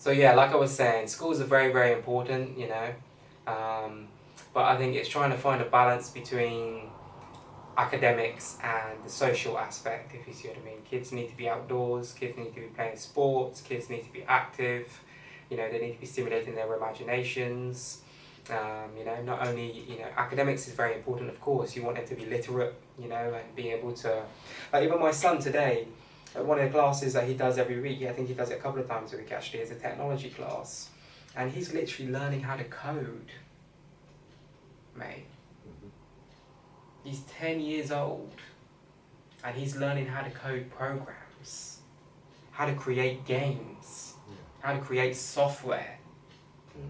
So yeah, like I was saying, schools are very, very important, you know, but I think it's trying to find a balance between academics and the social aspect, if you see what I mean. Kids need to be outdoors, kids need to be playing sports, kids need to be active, you know, they need to be stimulating their imaginations. You know, not only, you know, academics is very important, of course, you want them to be literate, you know, and be able to, like even my son today, one of the classes that he does every week, I think he does it a couple of times a week actually, is a technology class, and he's literally learning how to code, mate. He's 10 years old, and he's learning how to code programs, how to create games, how to create software.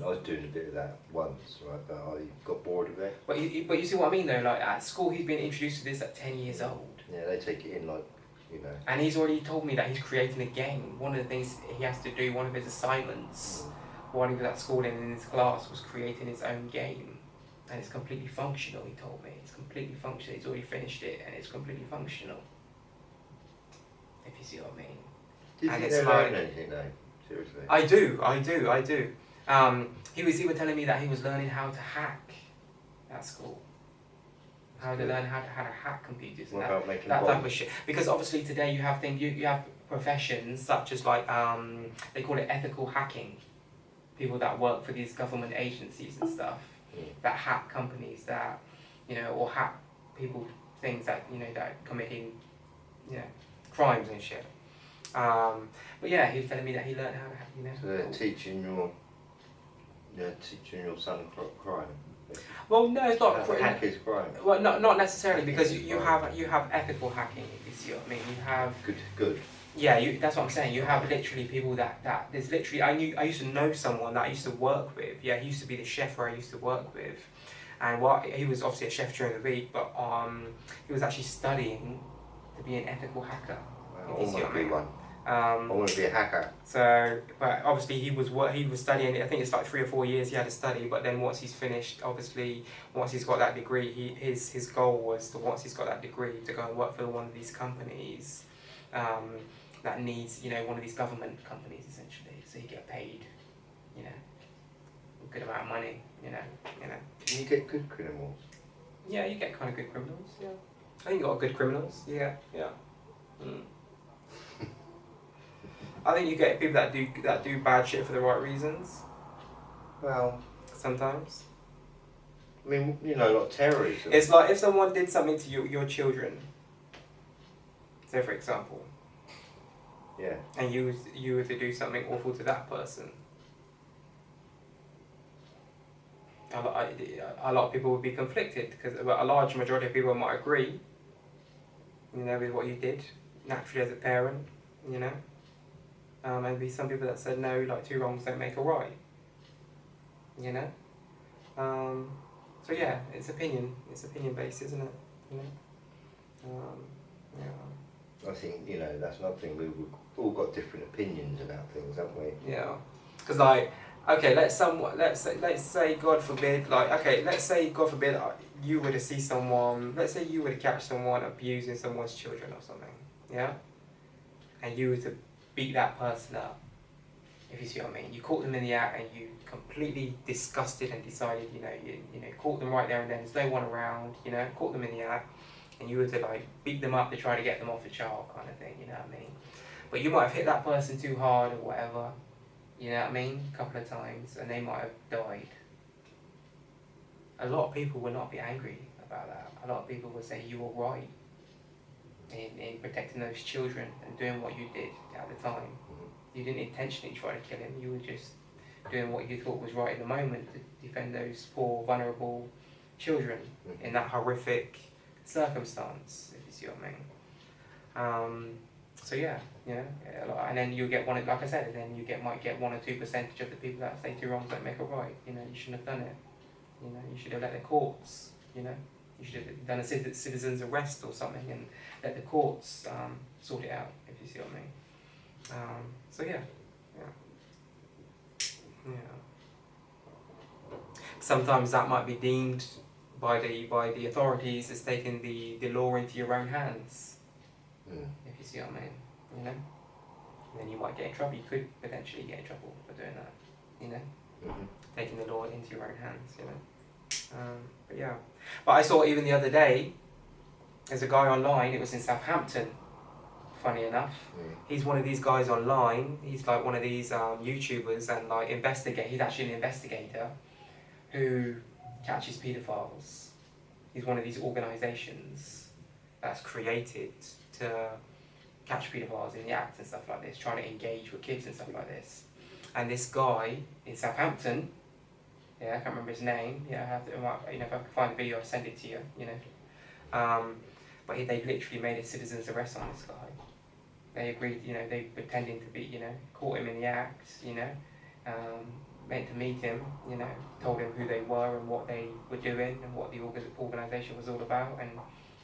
I was doing a bit of that once, right, but I got bored of it. But you see what I mean though, like at school he's been introduced to this at 10 years old. Yeah, they take it in like, you know. And he's already told me that he's creating a game. One of the things he has to do, one of his assignments, while he was at school and in his class, was creating his own game. And it's completely functional, he told me. It's completely functional. He's already finished it and it's completely functional. If you see what I mean. Do you think they learn anything though? Seriously? I do. He was even telling me that he was learning how to hack at school. How to learn how to hack computers and that type of shit. Because obviously today you have things, you have professions such as like they call it ethical hacking. People that work for these government agencies and stuff that hack companies that, you know, or hack people, things that, you know, that committing, you know, crimes and shit. But yeah, he was telling me that he learned how to hack, you know. So they're teaching your son crime. Well, no, it's not. Hack is crime. Well, not necessarily, because you have ethical hacking. If you see what I mean, you have good. Yeah, that's what I'm saying. You have literally people that there's literally. I used to know someone that I used to work with. Yeah, he used to be the chef where I used to work with, and he was obviously a chef during the week, but he was actually studying to be an ethical hacker. Well, I want to be one. I want to be a hacker. So, but obviously he was studying. I think it's like 3 or 4 years he had to study. But then once he's finished, obviously once he's got that degree, his goal was to, once he's got that degree, to go and work for one of these companies that needs, you know, one of these government companies essentially. So you get paid, you know, a good amount of money, you know. You get good criminals. Yeah, you get kind of good criminals. Yeah, I think you got good criminals. Yeah. I think you get people that do bad shit for the right reasons. Well, sometimes. I mean, you know, like terrorism. It's like if someone did something to your children. Say for example. Yeah. And you were to do something awful to that person. A lot of people would be conflicted, because a large majority of people might agree, you know, with what you did naturally as a parent, you know. And there'd be some people that said no, like 2 wrongs don't make a right, you know. So yeah, it's opinion based, isn't it? You know. I think, you know, that's another thing. We've all got different opinions about things, haven't we? Yeah, because like, okay, let's say God forbid, like, okay, let's say God forbid you were to see someone, let's say you were to catch someone abusing someone's children or something, yeah, and you were to beat that person up, if you see what I mean. You caught them in the act and you completely disgusted and decided, you know, caught them right there and then, there's no one around, you know, caught them in the act, and you were to like beat them up to try to get them off the child kind of thing, you know what I mean. But you might have hit that person too hard or whatever, you know what I mean, a couple of times, and they might have died. A lot of people will not be angry about that. A lot of people will say you were right in protecting those children and doing what you did at the time. You didn't intentionally try to kill him, you were just doing what you thought was right in the moment to defend those poor, vulnerable children in that horrific circumstance, if you see what I mean. So yeah, you know, and then you get one, like I said, and then you might get 1 or 2% of the people that say 2 wrongs don't make a right. You know, you shouldn't have done it. You know, you should have let the courts, you know, you should have done a citizen's arrest or something and let the courts sort it out, if you see what I mean. So yeah. Sometimes that might be deemed by the authorities as taking the law into your own hands. If you see what I mean, you know. then you might get in trouble. You could potentially get in trouble for doing that, you know, taking the law into your own hands, you know. But yeah, but I saw even the other day, there's a guy online, it was in Southampton, funny enough. He's one of these guys online, he's like one of these YouTubers and like he's actually an investigator who catches paedophiles. He's one of these organisations that's created to catch paedophiles in the act and stuff like this, trying to engage with kids and stuff like this. And this guy in Southampton, yeah, I can't remember his name. Yeah, I have to, you know, if I can find the video, I'll send it to you. You know, but they literally made a citizen's arrest on this guy. They agreed, you know, they pretending to be, you know, caught him in the act, you know, went to meet him, you know, told him who they were and what they were doing and what the organisation was all about, and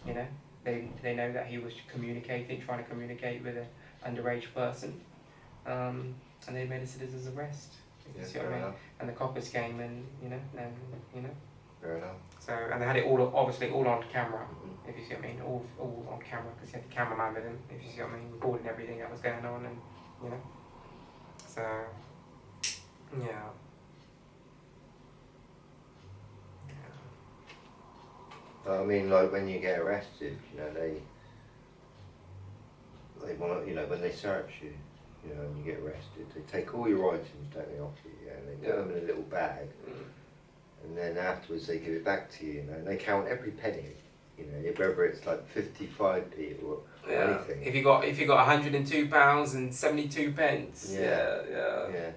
you know, they know that he was trying to communicate with an underage person, and they made a citizen's arrest. You see what I mean? And the coppers came and you know. Fair enough. So and they had it all obviously all on camera. If you see what I mean, all on camera because he had the cameraman with him. If you see what I mean, recording everything that was going on, and you know. So yeah. I mean, like when you get arrested, you know, they want to, you know, when they search you, you know, and you get arrested, they take all your items, don't they, off you, yeah, and they put them in a little bag, and then afterwards they give it back to you, you know, and they count every penny, you know, whether it's like 55p or anything. If you got £102 and 72 pence. Yeah.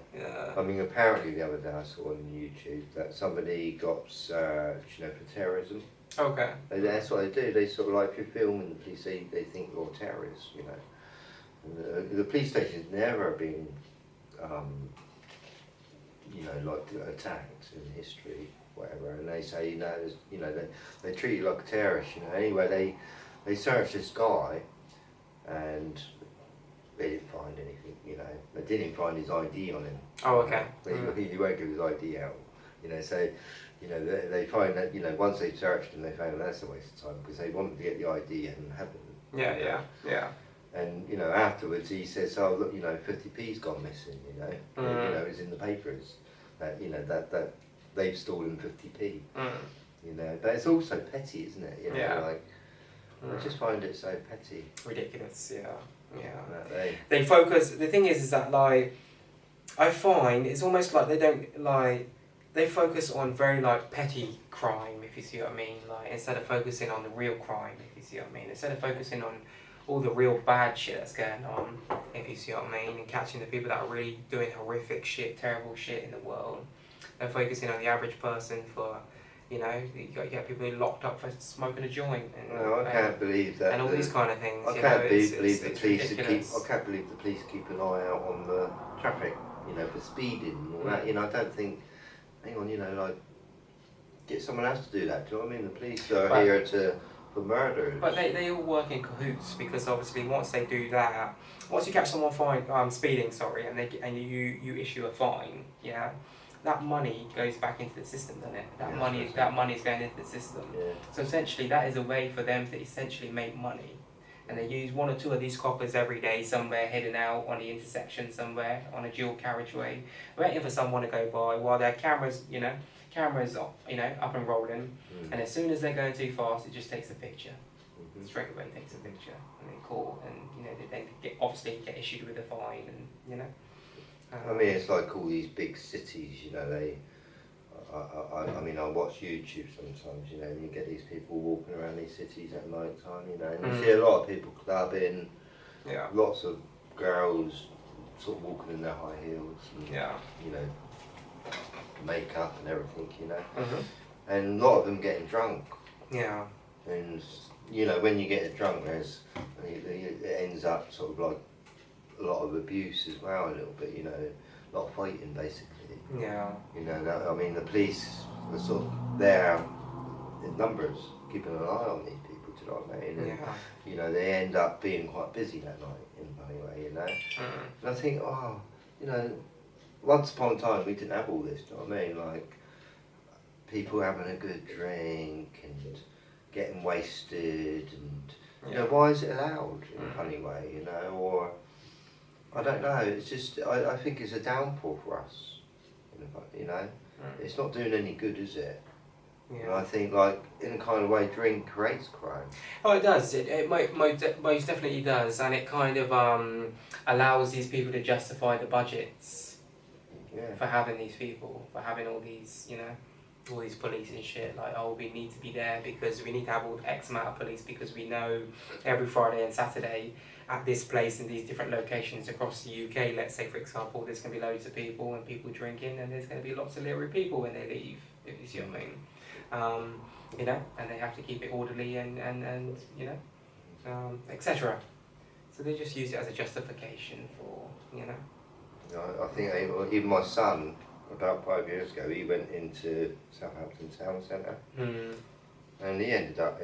I mean, apparently the other day I saw on YouTube that somebody got searched, you know, for terrorism. Okay. That's what they do. They sort of like, if you're filming the police, they think you're terrorists, you know. And the police station's never been, you know, like attacked in history, whatever. And they say, you know, they treat you like a terrorist, you know. Anyway, they searched this guy, and they didn't find anything, you know. They didn't find his ID on him. Oh, okay. He won't give his ID out, you know. So, you know, they find that, you know, once they've searched him, they found that's a waste of time because they wanted to get the ID and haven't. Yeah. And you know, afterwards he says, "Oh look, you know, 50p's gone missing." You know, you know, it's in the papers that you know that they've stolen 50p. You know, but it's also petty, isn't it? You know, like I just find it so petty. Ridiculous. Yeah. They focus. The thing is that like I find it's almost like they focus on very like petty crime, if you see what I mean. Like instead of focusing on the real crime, if you see what I mean. Instead of focusing on all the real bad shit that's going on, if you see what I mean, and catching the people that are really doing horrific shit, terrible shit in the world. They're focusing on the average person for, you know, you get people locked up for smoking a joint. And, no, I can't believe that. And all these kind of things. I can't believe the police keep an eye out on the traffic, you know, for speeding and all that. You know, I don't think, hang on, you know, like, get someone else to do that. Do you know what I mean? The police are here for murders. But they all work in cahoots because obviously once they do that, once you catch someone speeding, and you issue a fine, yeah, that money goes back into the system, doesn't it? That money is going into the system. Yeah. So essentially, that is a way for them to essentially make money. And they use one or two of these coppers every day somewhere, heading out on the intersection somewhere on a dual carriageway, waiting for someone to go by while their cameras, you know, up and rolling. And as soon as they're going too fast, it just takes a picture. Straight away takes a picture, and they're caught, and you know they obviously get issued with a fine, and you know. I mean, it's like all these big cities, you know. I mean, I watch YouTube sometimes, you know, and you get these people walking around these cities at night time, you know, and you see a lot of people clubbing, lots of girls sort of walking in their high heels, and, you know, makeup and everything, you know, and a lot of them getting drunk. Yeah. And you know, when you get drunk, it ends up sort of like a lot of abuse as well, a little bit, you know, a lot of fighting basically. Yeah. You know, I mean, the police are sort of there in numbers, keeping an eye on these people, do you know what I mean? And, you know, they end up being quite busy that night in a funny way, you know. And I think, oh, you know, once upon a time we didn't have all this, do you know what I mean? Like, people having a good drink and getting wasted and, you know, why is it allowed in a funny way, you know? Or, I don't know. It's just I think it's a downfall for us. You know, it's not doing any good, is it? Yeah. And I think, like, in a kind of way, drink creates crime. Oh, it does. It most definitely does, and it kind of allows these people to justify the budgets for having these people, for having all these, you know, all these police and shit. Like, oh, we need to be there because we need to have all X amount of police because we know every Friday and Saturday at this place in these different locations across the UK, let's say for example, there's going to be loads of people and people drinking, and there's going to be lots of little people when they leave, if you see what I mean. You know, and they have to keep it orderly and you know, etc. So they just use it as a justification for, you know. I think even my son, about 5 years ago, he went into Southampton Town Centre, and he ended up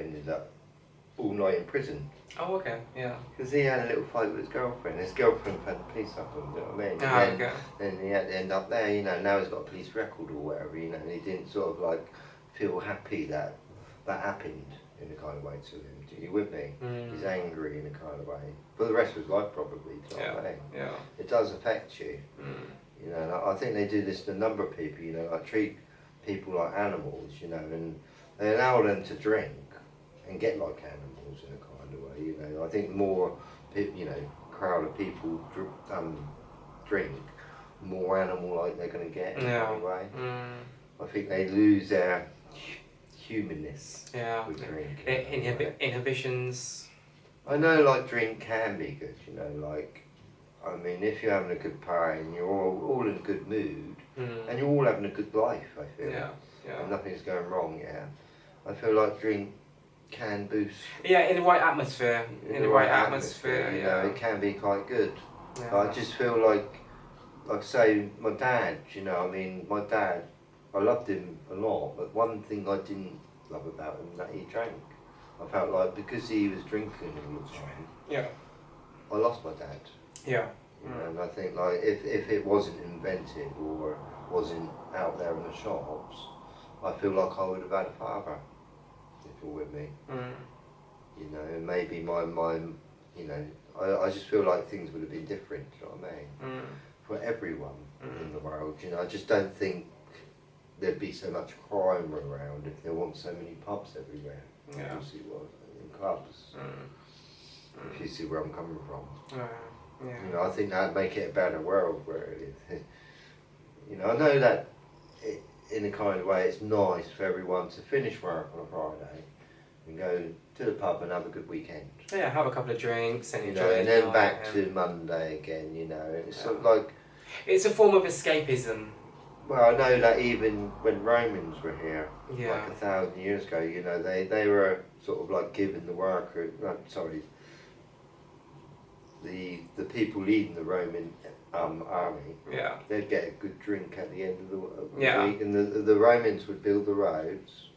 all night in prison. Oh, okay, yeah. Because he had a little fight with his girlfriend. His girlfriend found the police up on him, you know what I mean? Oh, then he had to end up there, you know. Now he's got a police record or whatever, you know, and he didn't sort of like feel happy that happened in a kind of way to him. Do you with me? He's angry in a kind of way for the rest of his life, probably. Do you know what I mean? Yeah. It does affect you. You know, and I think they do this to a number of people. You know, like treat people like animals. You know, and they allow them to drink and get like animals in a kind of way. You know, I think more, you know, crowd of people drink, more animal-like they're going to get in a kind of way. I think they lose their humanness with drink. Inhibitions. I know, like, drink can be good, you know, like, I mean, if you're having a good party and you're all in a good mood, and you're all having a good life, I feel, and nothing's going wrong, I feel like drink can boost. Yeah, in the right atmosphere. In the right atmosphere, you know, it can be quite good. I just feel like say, my dad, you know, I mean, my dad, I loved him a lot, but one thing I didn't love about him, that he drank. I felt like because he was drinking all the time, I lost my dad. Yeah. You know, and I think, like, if it wasn't invented or wasn't out there in the shops, I feel like I would have had a father, if you're with me. You know, and maybe my you know, I just feel like things would have been different, you know what I mean? For everyone in the world, you know, I just don't think there'd be so much crime around if there weren't so many pubs everywhere. You see what, in clubs. If you see where I'm coming from. You know, I think that'd make it a better world where it is. You know, I know that in a kind of way it's nice for everyone to finish work on a Friday and go to the pub and have a good weekend. Yeah, have a couple of drinks and enjoy it. And then back to Monday again, you know. It's sort of like... It's a form of escapism. Well, I know that even when Romans were here, like 1,000 years ago, you know, they were sort of like giving the worker, the people leading the Roman army, they'd get a good drink at the end of the week, and the Romans would build the roads,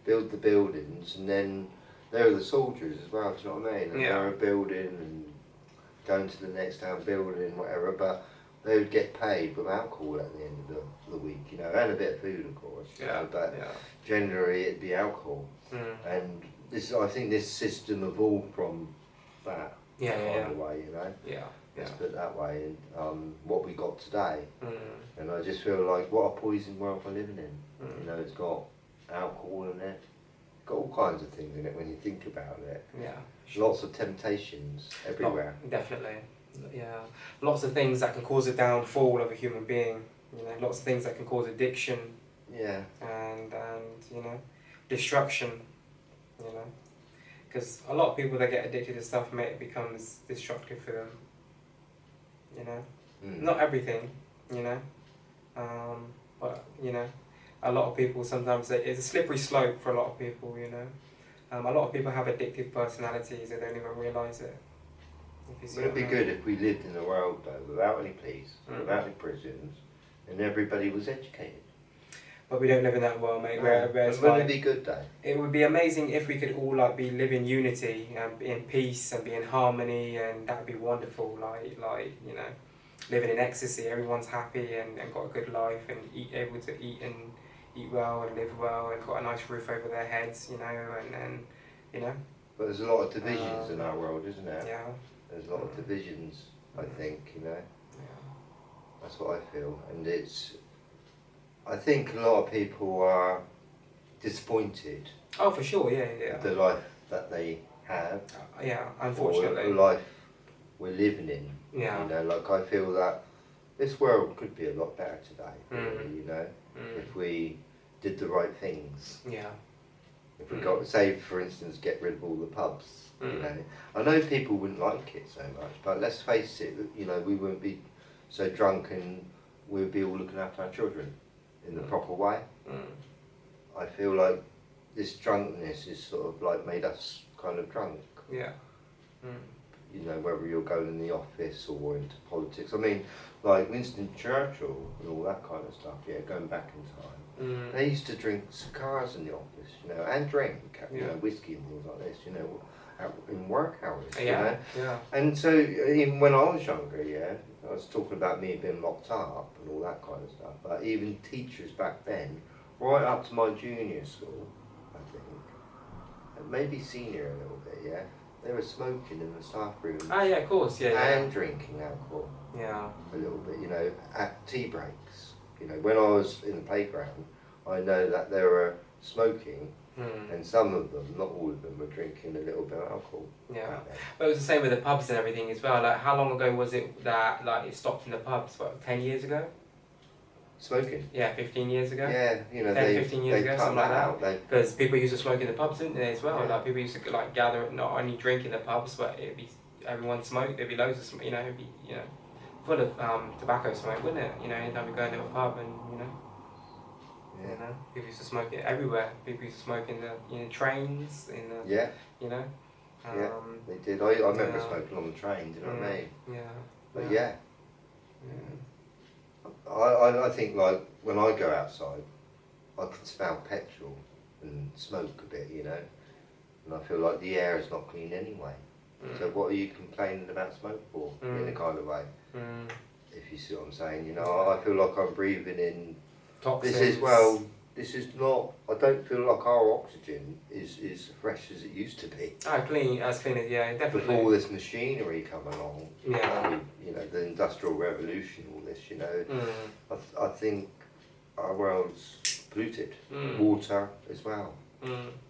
build the buildings, and then they were the soldiers as well, do you know what I mean? And they were building and going to the next town, building, whatever, but they would get paid with alcohol at the end of the week, you know, and a bit of food, of course, you know, but generally it'd be alcohol. And this, I think this system evolved from that kind of way, you know. Let's put it that way, and what we got today. And I just feel like, what a poison world we're living in. You know, it's got alcohol in it, got all kinds of things in it when you think about it. Lots of temptations everywhere. Definitely. Lots of things that can cause a downfall of a human being. You know, lots of things that can cause addiction. And you know, destruction. You know, because a lot of people that get addicted to stuff, it becomes destructive for them. You know, not everything. You know, but you know, a lot of people sometimes it's a slippery slope for a lot of people. You know, a lot of people have addictive personalities and they don't even realise it. It'd be good if we lived in a world though without any police, without any prisons, and everybody was educated. But we don't live in that world, mate. Wouldn't it be good though? It would be amazing if we could all like live in unity and be in peace and be in harmony, and that would be wonderful. Like you know, living in ecstasy, everyone's happy and got a good life and able to eat well and live well and got a nice roof over their heads, you know, and you know. But there's a lot of divisions in our world, isn't there? Yeah. There's a lot of divisions. I think, you know. Yeah. That's what I feel. And I think a lot of people are disappointed Oh, for sure, yeah. with the life that they have. Yeah, unfortunately. Or the life we're living in. Yeah. You know, like I feel that this world could be a lot better today, really, you know, if we did the right things. Yeah. If we got, say, for instance, get rid of all the pubs, you know. I know people wouldn't like it so much, but let's face it, you know, we wouldn't be so drunk and we'd be all looking after our children in the proper way. I feel like this drunkenness is sort of like made us kind of drunk. Yeah. You know, whether you're going in the office or into politics. I mean, like Winston Churchill and all that kind of stuff, yeah, going back in time. They used to drink cigars in the office, you know, and drink, you know, whiskey and things like this, you know, in work hours, you know. Yeah. And so, even when I was younger, yeah, I was talking about me being locked up and all that kind of stuff, but even teachers back then, right up to my junior school, I think, and maybe senior a little bit, yeah, they were smoking in the staff room. Ah, yeah, of course, yeah. And drinking alcohol. Yeah. A little bit, you know, at tea breaks. You know, when I was in the playground, I know that they were smoking, and some of them, not all of them, were drinking a little bit of alcohol. Yeah. But it was the same with the pubs and everything as well. Like, how long ago was it that, like, it stopped in the pubs? What, 10 years ago? Smoking? Yeah, 15 years ago? Yeah, you know, 15 years ago, something like that. Because people used to smoke in the pubs, didn't they, as well? Yeah. Like, people used to, like, gather, not only drink in the pubs, but it'd be, everyone smoked, there'd be loads of smoke, you know, it'd be, you know, full of tobacco smoke, wouldn't it? You know, anytime you go into a pub and, you know, you know, people used to smoke it everywhere. People used to smoke in the, you know, trains, in the, you know. Yeah, they did. I remember smoking on the train, do you know what I mean? Yeah. But yeah. I think, like, when I go outside, I can smell petrol and smoke a bit, you know, and I feel like the air is not clean anyway. So what are you complaining about smoke for, in a kind of way? If you see what I'm saying, you know, I feel like I'm breathing in toxins. This is not, I don't feel like our oxygen is fresh as it used to be. Clean as, yeah, definitely. Before all this machinery come along, yeah, you know, the Industrial Revolution, all this, you know, I think our world's polluted. Water as well,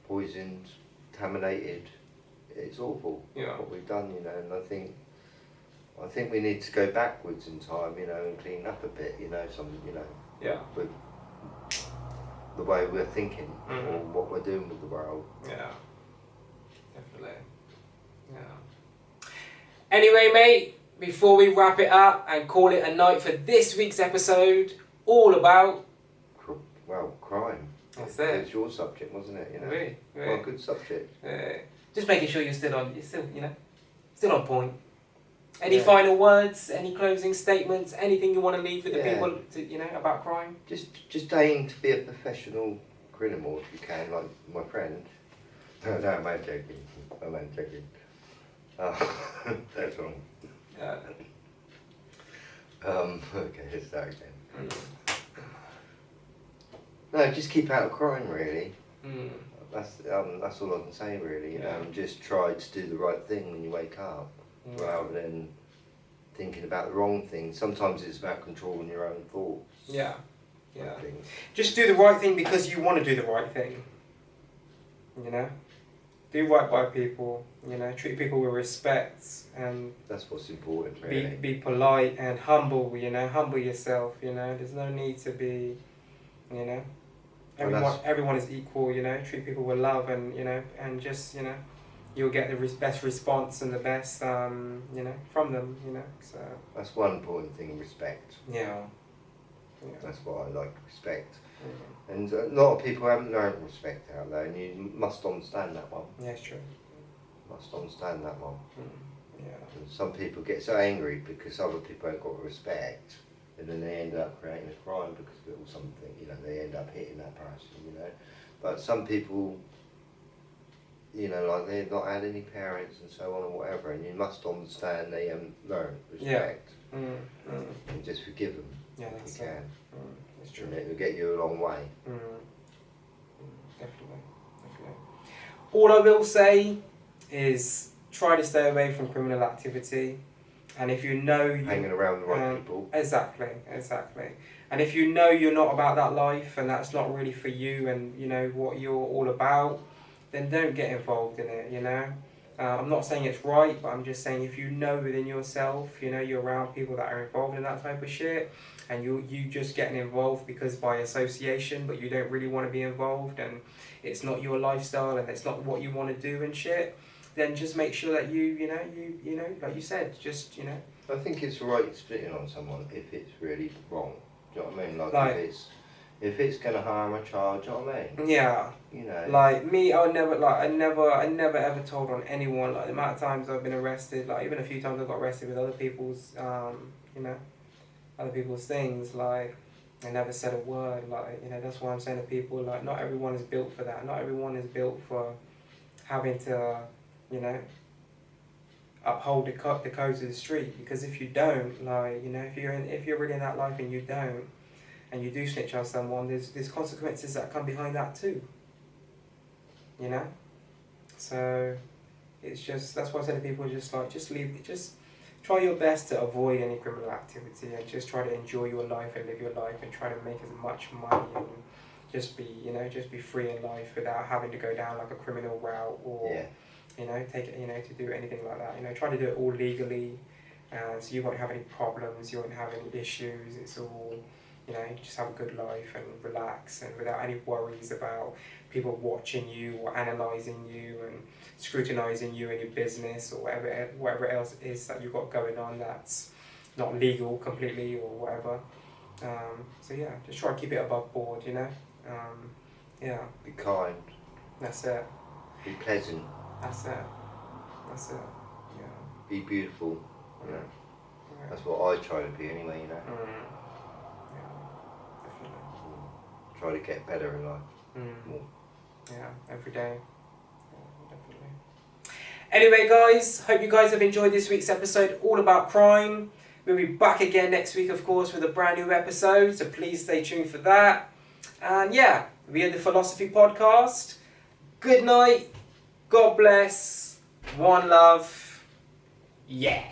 poisoned, contaminated. It's awful what we've done, you know, and I think we need to go backwards in time, you know, and clean up a bit, you know, with the way we're thinking or what we're doing with the world. Yeah, definitely. Yeah. Anyway, mate, before we wrap it up and call it a night for this week's episode, all about crime. That's it. It's your subject, wasn't it? You know, really? Well, good subject. Just making sure you're still, you know, still on point. Any final words? Any closing statements? Anything you want to leave with the people, to, you know, about crime? Just aim to be a professional criminal if you can, like my friend. No, I'm only joking. I'm only joking. That's wrong. Okay, let's start again. No, just keep out of crime, really. That's all I can say, really. You know, and just try to do the right thing when you wake up, rather than thinking about the wrong thing. Sometimes it's about controlling your own thoughts. Yeah. Just do the right thing because you want to do the right thing. You know, do right by people. You know, treat people with respect, and that's what's important, really. Be polite and humble. You know, humble yourself. You know, there's no need to be, you know. Everyone is equal, you know, treat people with love and, you know, and just, you know, you'll get the best response and the best, you know, from them, you know, so. That's one important thing, respect. Yeah. That's what I like, respect. And a lot of people haven't learned respect out there, and you must understand that one. Yeah, it's true. Must understand that one. Yeah. And some people get so angry because other people ain't got respect. And then they end up creating a crime because of it or something, you know, they end up hitting that person, you know. But some people, you know, like they've not had any parents and so on or whatever, and you must understand they learn respect. And just forgive them if you can. It's true. And it will get you a long way. Definitely. All I will say is try to stay away from criminal activity. And if you know you hanging around the right people. Exactly. And if you know you're not about that life and that's not really for you and you know what you're all about, then don't get involved in it, you know. I'm not saying it's right, but I'm just saying if you know within yourself, you know, you're around people that are involved in that type of shit, and you just getting involved because by association, but you don't really want to be involved, and it's not your lifestyle and it's not what you want to do and shit, then just make sure that you know, like you said, just, you know. I think it's right spitting on someone if it's really wrong. Do you know what I mean? Like if it's gonna harm a child, do you know what I mean? Yeah. You know. Like me, I never ever told on anyone. Like the amount of times I've been arrested, like even a few times I got arrested with other people's, you know, other people's things. Like I never said a word. Like, you know, that's why I'm saying to people, like, not everyone is built for that. Not everyone is built for having to, you know, uphold the codes of the street. Because if you don't, like, you know, if you're really in that life and you don't, and you do snitch on someone, there's consequences that come behind that too. You know? So it's just, that's why I say to people, just try your best to avoid any criminal activity and just try to enjoy your life and live your life and try to make as much money and just be, you know, just be free in life without having to go down like a criminal route or, you know, take it, you know, to do anything like that. You know, try to do it all legally, so you won't have any problems, you won't have any issues. It's all, you know, just have a good life and relax and without any worries about people watching you or analysing you and scrutinising you and your business or whatever else it is that you've got going on that's not legal completely or whatever. So yeah, just try to keep it above board, you know. Yeah. Be kind. That's it. Be pleasant. That's it. Yeah. Be beautiful. You know. Yeah. That's what I try to be anyway, you know. Try to get better in life. More. Yeah, every day. Yeah, definitely. Anyway, guys, hope you guys have enjoyed this week's episode all about crime. We'll be back again next week, of course, with a brand new episode, so please stay tuned for that. And yeah, we are the Philosophy Podcast. Good night. God bless. One love. Yeah.